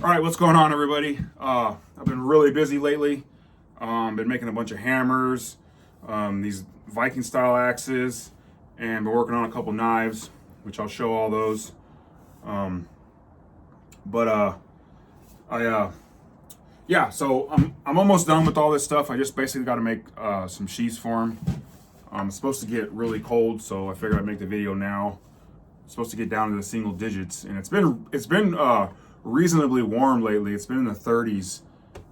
All right, what's going on, everybody? I've been really busy lately. Been making a bunch of hammers, these Viking style axes, and been working on a couple knives, which I'll show all those. Um, but yeah, so I'm almost done with all this stuff. I just basically got to make some sheaths for them. It's supposed to get really cold, so I figured I'd make the video now. It's supposed to get down to the single digits, and it's been reasonably warm lately. It's been in the 30s,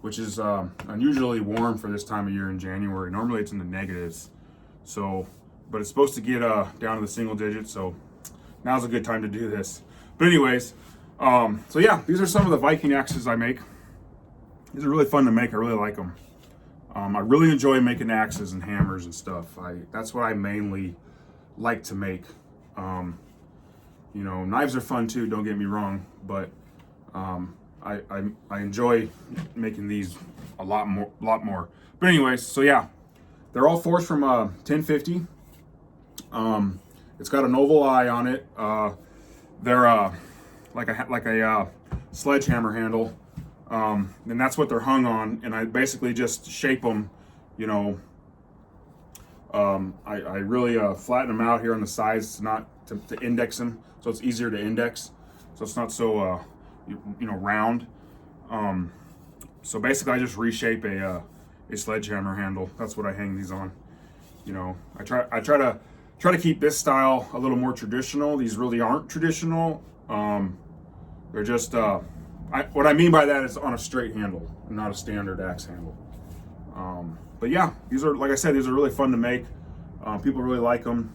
which is unusually warm for this time of year in January. Normally it's in the negatives. So, but it's supposed to get down to the single digits. So now's a good time to do this. But anyways, so yeah, these are some of the Viking axes I make. These are really fun to make. I really like them. I really enjoy making axes and hammers and stuff. That's what I mainly like to make. Knives are fun too. Don't get me wrong, but I enjoy making these a lot more. But anyways, so yeah, they're all forged from 1050. It's got an oval eye on it. They're like a sledgehammer handle. And that's what they're hung on. And I basically just shape them, you know. I really flatten them out here on the sides to index them, so it's easier to index. So it's not so round. So basically, I just reshape a sledgehammer handle. That's what I hang these on. I try to keep this style a little more traditional. These really aren't traditional. They're just what I mean by that is on a straight handle, not a standard axe handle. But yeah, these are, like I said, these are really fun to make. People really like them.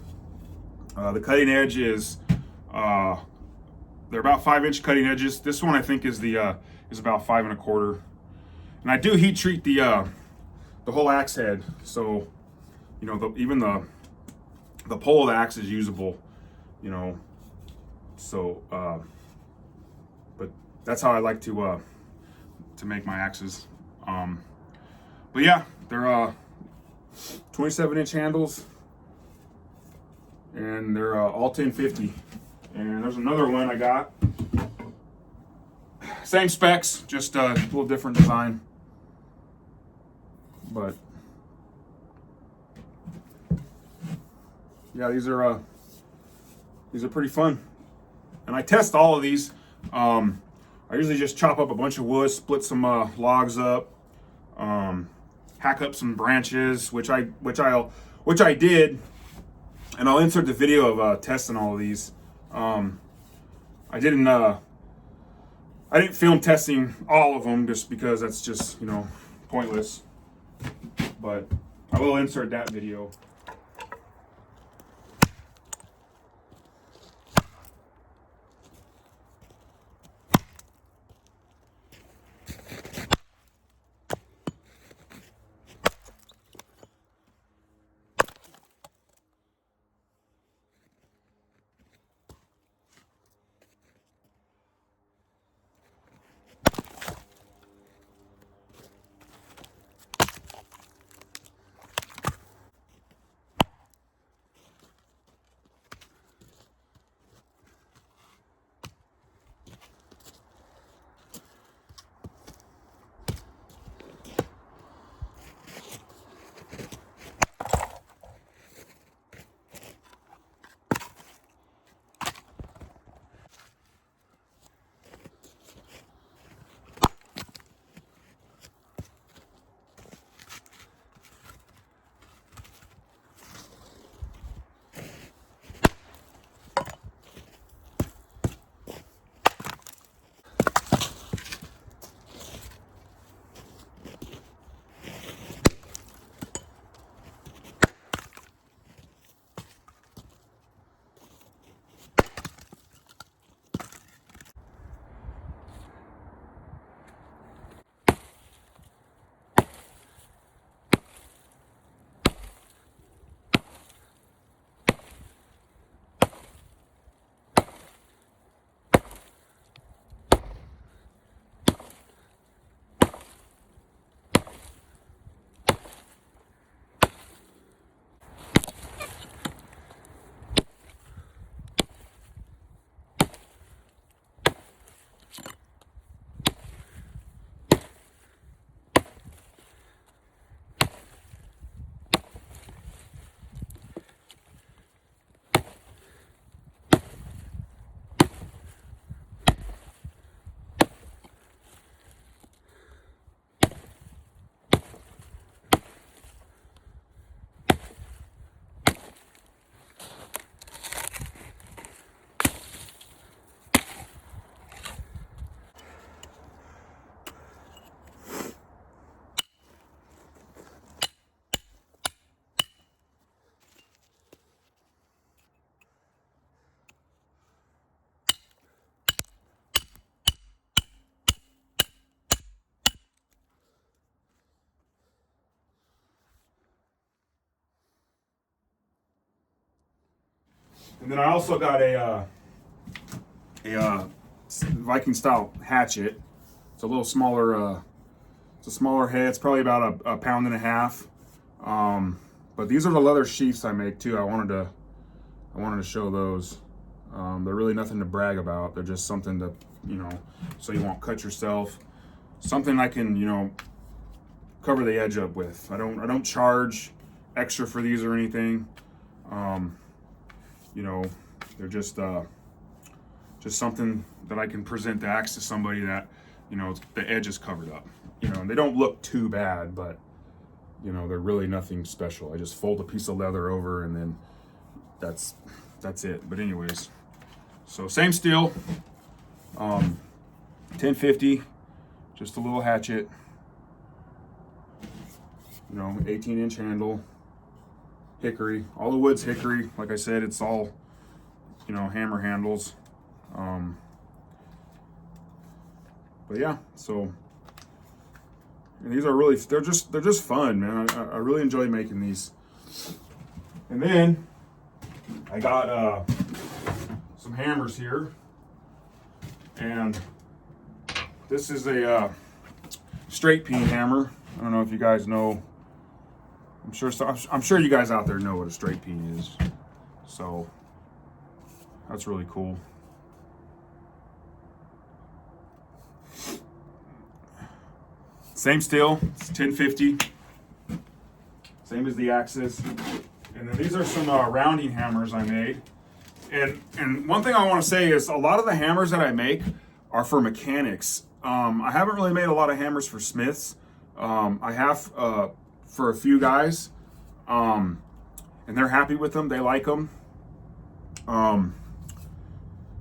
The cutting edge is they're about 5-inch cutting edges. This one I think is about 5 1/4. And I do heat treat the whole axe head, so even the pole of the axe is usable. So but that's how I like to make my axes. But yeah, they're 27-inch handles, and they're all 1050. And there's another one I got. Same specs, just a little different design. But yeah, these are pretty fun. And I test all of these. I usually just chop up a bunch of wood, split some logs up, hack up some branches, which I did, and I'll insert the video of testing all of these. I didn't film testing all of them just because that's just pointless. But I will insert that video. And then I also got a Viking style hatchet. It's a little smaller. It's a smaller head. It's probably about a pound and a half. But these are the leather sheaths I make too. I wanted to show those. They're really nothing to brag about. They're just something to, you know, so you won't cut yourself. Something I can, you know, cover the edge up with. I don't charge extra for these or anything. You know, they're just something that I can present the axe to somebody that, you know, the edge is covered up. You know, and they don't look too bad, but you know, they're really nothing special. I just fold a piece of leather over and then that's it. But anyways, so same steel, 1050, just a little hatchet, you know, 18-inch handle, hickory. All the wood's hickory. Like I said, it's all, you know, hammer handles. But yeah, so. And these are really, they're just fun, man. I really enjoy making these. And then I got some hammers here. And this is a straight peen hammer. I don't know if you guys know. I'm sure you guys out there know what a straight peen is. So that's really cool. Same steel, it's 1050. Same as the Axis. And then these are some rounding hammers I made. And one thing I want to say is a lot of the hammers that I make are for mechanics. I haven't really made a lot of hammers for smiths. I have for a few guys, and they're happy with them. They like them. You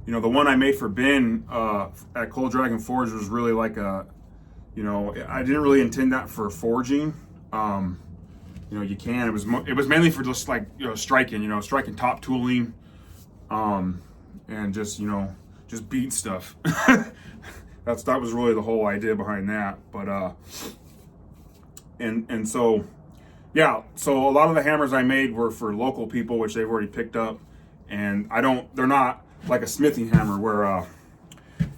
know, the one I made for Ben at Cold Dragon Forge was really like a, you know, I didn't really intend that for forging. You know, you can. It was mainly for just like, you know, striking top tooling, and just, you know, just beat stuff. That was really the whole idea behind that. But and so yeah, so a lot of the hammers I made were for local people, which they've already picked up, and they're not like a smithing hammer where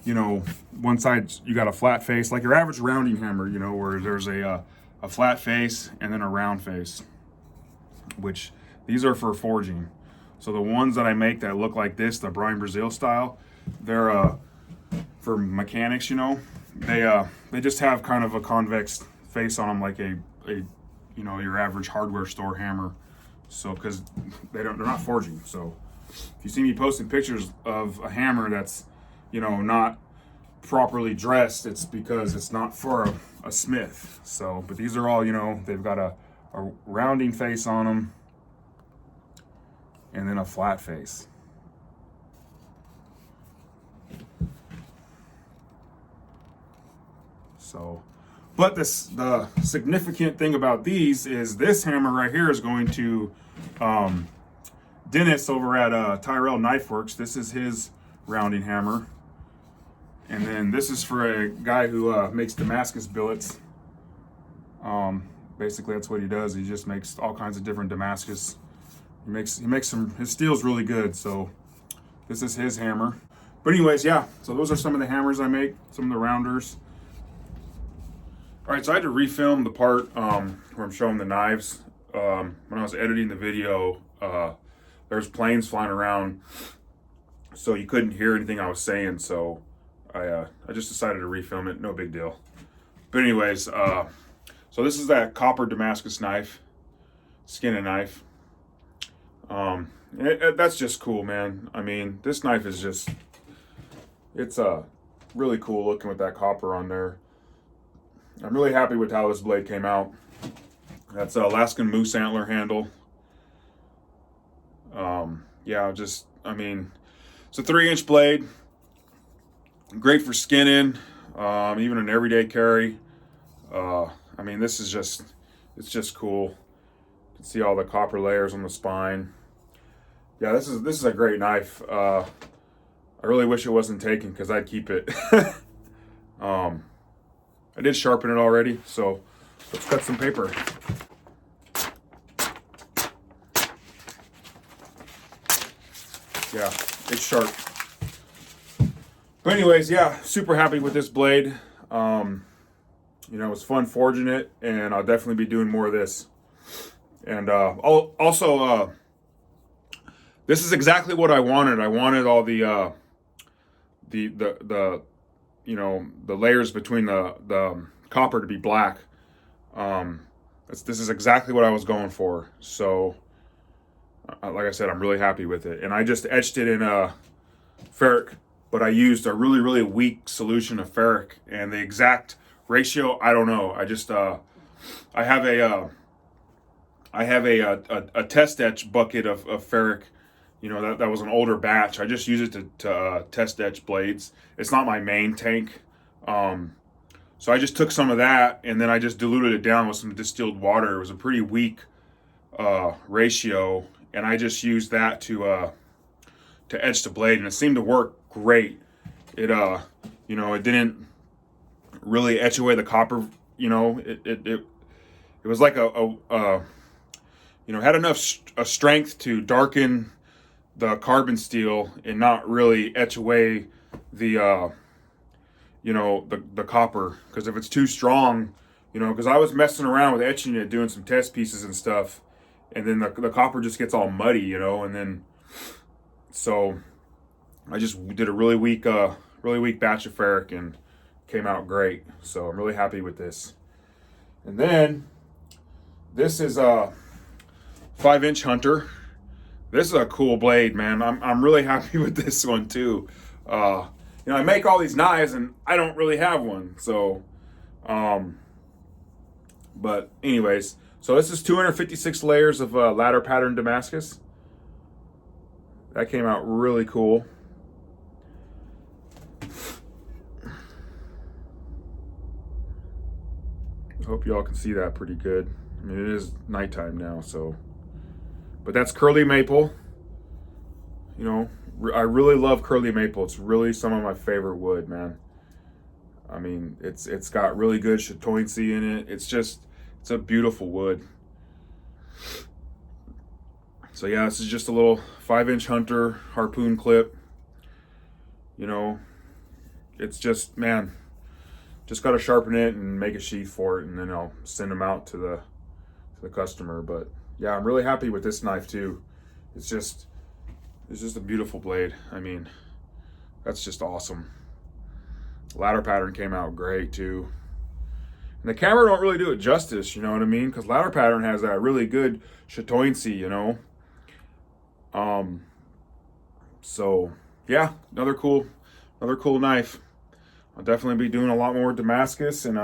you know, one side you got a flat face, like your average rounding hammer, you know, where there's a flat face and then a round face, which these are for forging. So the ones that I make that look like this, the Brian Brazil style, they're for mechanics, you know. They just have kind of a convex face on them, like a you know, your average hardware store hammer. So because they're not forging. So if you see me posting pictures of a hammer that's, you know, not properly dressed, it's because it's not for a smith. So, but these are all, you know, they've got a rounding face on them and then a flat face. So, but the significant thing about these is this hammer right here is going to Dennis over at Tyrell Knife Works. This is his rounding hammer. And then this is for a guy who makes Damascus billets. Basically, that's what he does. He just makes all kinds of different Damascus. He makes some. His steel's really good. So this is his hammer. But anyways, yeah. So those are some of the hammers I make. Some of the rounders. All right. So I had to refilm the part where I'm showing the knives. When I was editing the video, there's planes flying around, so you couldn't hear anything I was saying. So I just decided to refilm it. No big deal. But anyways, so this is that copper Damascus knife, skinning knife. That's just cool, man. I mean, this knife is just, it's really cool looking with that copper on there. I'm really happy with how this blade came out. That's an Alaskan moose antler handle. Yeah, I mean, it's a 3-inch blade. Great for skinning, even an everyday carry. I mean, it's just cool. You can see all the copper layers on the spine. Yeah, this is a great knife. I really wish it wasn't taken because I'd keep it. I did sharpen it already, so let's cut some paper. Yeah, it's sharp. But anyways, yeah, super happy with this blade. You know, it was fun forging it, and I'll definitely be doing more of this. And also, this is exactly what I wanted. I wanted all the you know, the layers between the copper to be black. This is exactly what I was going for. So, like I said, I'm really happy with it. And I just etched it in ferric, but I used a really, really weak solution of ferric, and the exact ratio, I don't know. I just I have a test etch bucket of ferric. You know, that was an older batch. I just use it to test etch blades. It's not my main tank. So I just took some of that, and then I just diluted it down with some distilled water. It was a pretty weak ratio, and I just used that to etch the blade, and it seemed to work great. It you know, it didn't really etch away the copper. You know, it was like you know, had enough strength to darken the carbon steel and not really etch away the you know, the copper. Because if it's too strong, you know, because I was messing around with etching it, doing some test pieces and stuff, and then the copper just gets all muddy, you know, and then so I just did a really weak batch of ferric, and came out great. So I'm really happy with this. And then this is a 5-inch Hunter. This is a cool blade, man. I'm really happy with this one too. You know, I make all these knives and I don't really have one. So, but anyways, so this is 256 layers of ladder pattern Damascus. That came out really cool. I hope y'all can see that pretty good. I mean, it is nighttime now, so. But that's curly maple. You know, I really love curly maple. It's really some of my favorite wood, man. I mean, it's got really good chatoyancy in it. It's a beautiful wood. So yeah, this is just a little 5-inch Hunter harpoon clip. You know, it's just, man, just got to sharpen it and make a sheath for it, and then I'll send them out to the customer. But yeah, I'm really happy with this knife too. It's just a beautiful blade. I mean, that's just awesome. Ladder pattern came out great too. And the camera don't really do it justice, you know what I mean? Because ladder pattern has that really good chatoyancy, you know. So yeah, another cool knife. I'll definitely be doing a lot more Damascus, and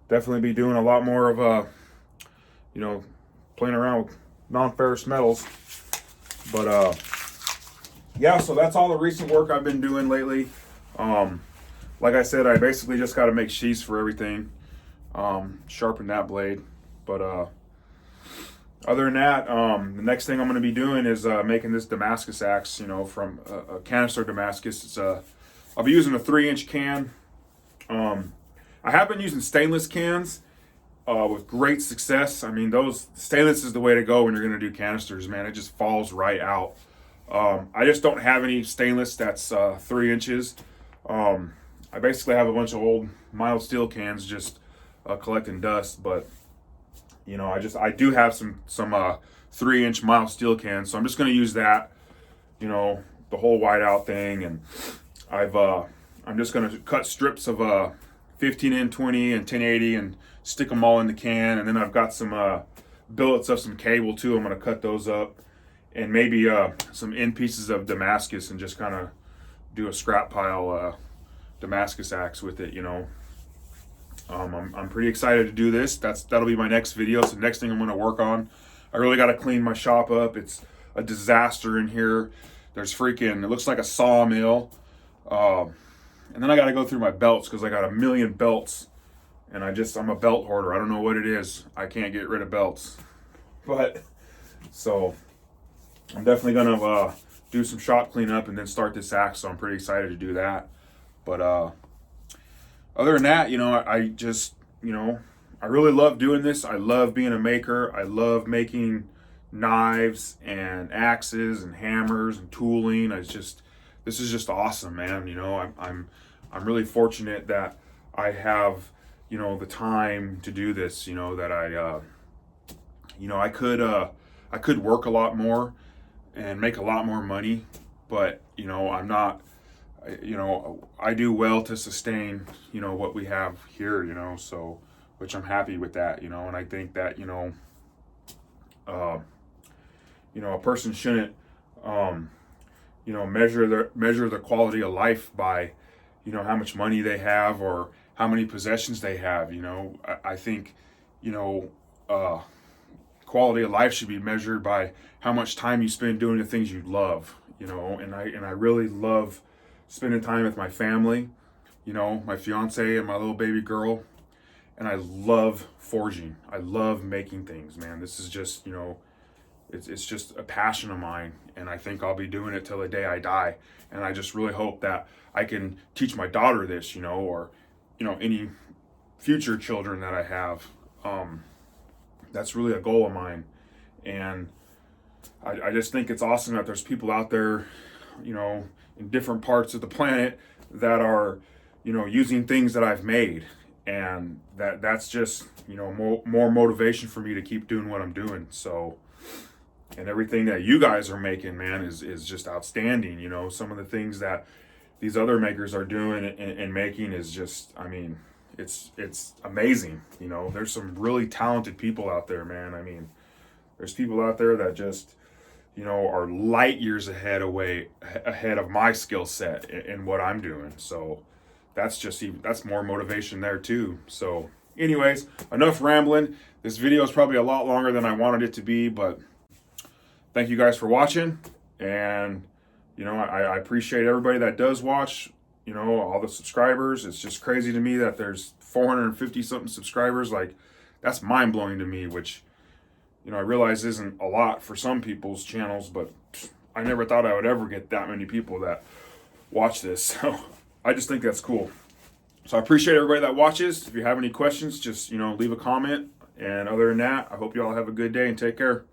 definitely be doing a lot more of you know, playing around with non-ferrous metals. But yeah, so that's all the recent work I've been doing lately. Like I said, I basically just got to make sheaths for everything, sharpen that blade. But other than that, the next thing I'm going to be doing is making this Damascus axe, you know, from a canister Damascus. It's I'll be using a 3-inch can. I have been using stainless cans with great success. I mean, those stainless is the way to go when you're going to do canisters, man. It just falls right out. I just don't have any stainless that's 3 inches. I basically have a bunch of old mild steel cans just collecting dust, but you know, I do have some 3-inch mild steel cans, so I'm just going to use that, you know, the whole whiteout thing. And I'm just going to cut strips of 15N20 and 1080 and stick them all in the can. And then I've got some billets of some cable too. I'm going to cut those up, and maybe some end pieces of Damascus, and just kind of do a scrap pile Damascus axe with it, you know. I'm pretty excited to do this. That'll be my next video. It's the next thing I'm going to work on. I really got to clean my shop up. It's a disaster in here. There's freaking, it looks like a sawmill. And then I got to go through my belts, because I got a million belts, and I'm a belt hoarder. I don't know what it is. I can't get rid of belts. But so I'm definitely going to do some shop cleanup and then start this axe. So I'm pretty excited to do that. But other than that, you know, I just, you know, I really love doing this. I love being a maker. I love making knives and axes and hammers and tooling. This is just awesome, man. You know, I'm really fortunate that I have, you know, the time to do this. You know, that you know, I could work a lot more and make a lot more money, but you know, I'm not. You know, I do well to sustain, you know, what we have here. You know, so which I'm happy with that. You know, and I think that uh, a person shouldn't, you know, measure the quality of life by, you know, how much money they have or how many possessions they have. You know, I think, you know, quality of life should be measured by how much time you spend doing the things you love. You know, and I really love spending time with my family. You know, my fiance and my little baby girl, and I love forging. I love making things, man. This is just, you know, it's just a passion of mine, and I think I'll be doing it till the day I die. And I just really hope that I can teach my daughter this, you know, or, you know, any future children that I have. That's really a goal of mine. And I just think it's awesome that there's people out there, you know, in different parts of the planet that are, you know, using things that I've made. And that's just, you know, more motivation for me to keep doing what I'm doing. So, and everything that you guys are making, man, is just outstanding. You know, some of the things that these other makers are doing and making is just, I mean, it's amazing. You know, there's some really talented people out there, man. I mean, there's people out there that just, you know, are light years ahead of my skill set in what I'm doing. So that's more motivation there too. So anyways, enough rambling. This video is probably a lot longer than I wanted it to be, but thank you guys for watching. And, you know, I appreciate everybody that does watch, you know, all the subscribers. It's just crazy to me that there's 450 something subscribers. Like, that's mind blowing to me, which, you know, I realize isn't a lot for some people's channels, but I never thought I would ever get that many people that watch this. So I just think that's cool. So I appreciate everybody that watches. If you have any questions, just, you know, leave a comment. And other than that, I hope you all have a good day and take care.